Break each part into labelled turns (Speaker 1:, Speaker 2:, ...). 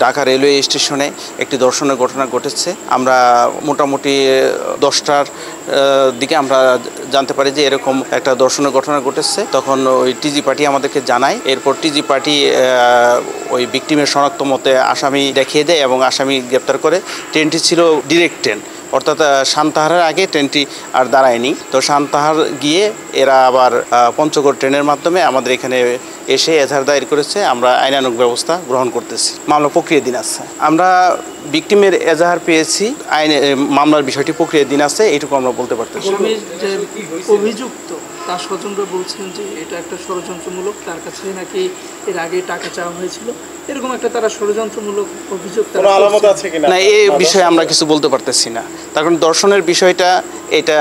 Speaker 1: Dhaka railway স্টেশনে একটি ধর্ষণের ঘটনা ঘটেছে। আমরা মোটামুটি 10টার দিকে আমরা জানতে পারি যে এরকম একটা ধর্ষণের ঘটনা ঘটেছে। তখন ওই টিজি পার্টি আমাদেরকে জানায়। এরপর টিজি পার্টি ওই ভিকটিমের শনাক্ত মতে আসামি দেখিয়ে দেয় এবং আসামি গ্রেপ্তার করে। ট্রেনটি ছিল ডিরেক্ট ট্রেন, অর্থাৎ সান্তাহারের আগে ট্রেনটি আর দাঁড়ায়নি। তো সান্তাহার গিয়ে এরা আবার পঞ্চগড় ট্রেনের মাধ্যমে আমাদের এখানে এসে এজাহার দায়ের করেছে। আমরা আইনানুগ ব্যবস্থা গ্রহণ করতেছি। মামলা প্রক্রিয়াধীন আছে। আমরা ভিকটিমের এজাহার পেয়েছি, আইনে মামলার বিষয়টি প্রক্রিয়াধীন আছে, এইটুকু আমরা বলতে পারতেছি।
Speaker 2: অভিযুক্ত তার স্বজনরা বলছেন যে এটা একটা ষড়যন্ত্রমূলক, তার কাছে নাকি এর আগে টাকা চাওয়া হয়েছিল, এরকম একটা তারা ষড়যন্ত্রমূলক অভিযোগ।
Speaker 1: না, এই বিষয়ে আমরা কিছু বলতে পারতেছি না। তার কারণ দর্শনের বিষয়টা এটা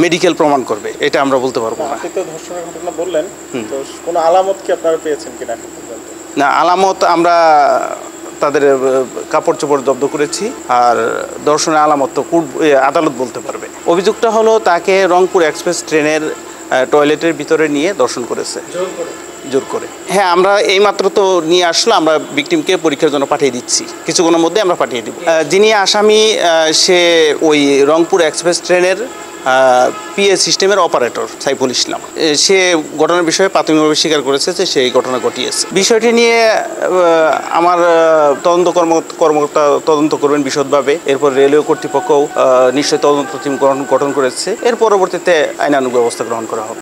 Speaker 1: মেডিকেল প্রমাণ করবে, এটা আমরা বলতে পারবো না।
Speaker 3: আপনি তো ধর্ষণের ঘটনা বললেন, তো কোনো আলামত কি আপনারা পেয়েছেন কিনা?
Speaker 1: না, আলামত আমরা তাদের কাপড় চোপড় জব্দ করেছি। আর দর্শনের আলামত তো আদালত বলতে পারবে। অভিযোগটা হলো তাকে রংপুর এক্সপ্রেস ট্রেনের টয়লেটের ভিতরে নিয়ে দর্শন করেছে জোর করে। হ্যাঁ, আমরা এইমাত্র তো নিয়ে আসলো, আমরা ভিকটিমকে পরীক্ষার জন্য পাঠিয়ে দিচ্ছি, কিছুক্ষণের মধ্যে আমরা পাঠিয়ে দিব। যিনি আসামি সে ওই রংপুর এক্সপ্রেস ট্রেনের পিএ সিস্টেমের অপারেটর সাইফুল ইসলাম। সে ঘটনার বিষয়ে প্রাথমিকভাবে স্বীকার করেছে যে সেই ঘটনা ঘটিয়েছে। বিষয়টি নিয়ে আমার কর্মকর্তা তদন্ত করবেন বিশদভাবে। এরপর রেলওয়ে কর্তৃপক্ষও নিশ্চয়ই তদন্ত টিম গঠন করেছে। এর পরবর্তীতে আইনানুগ ব্যবস্থা গ্রহণ করা হবে।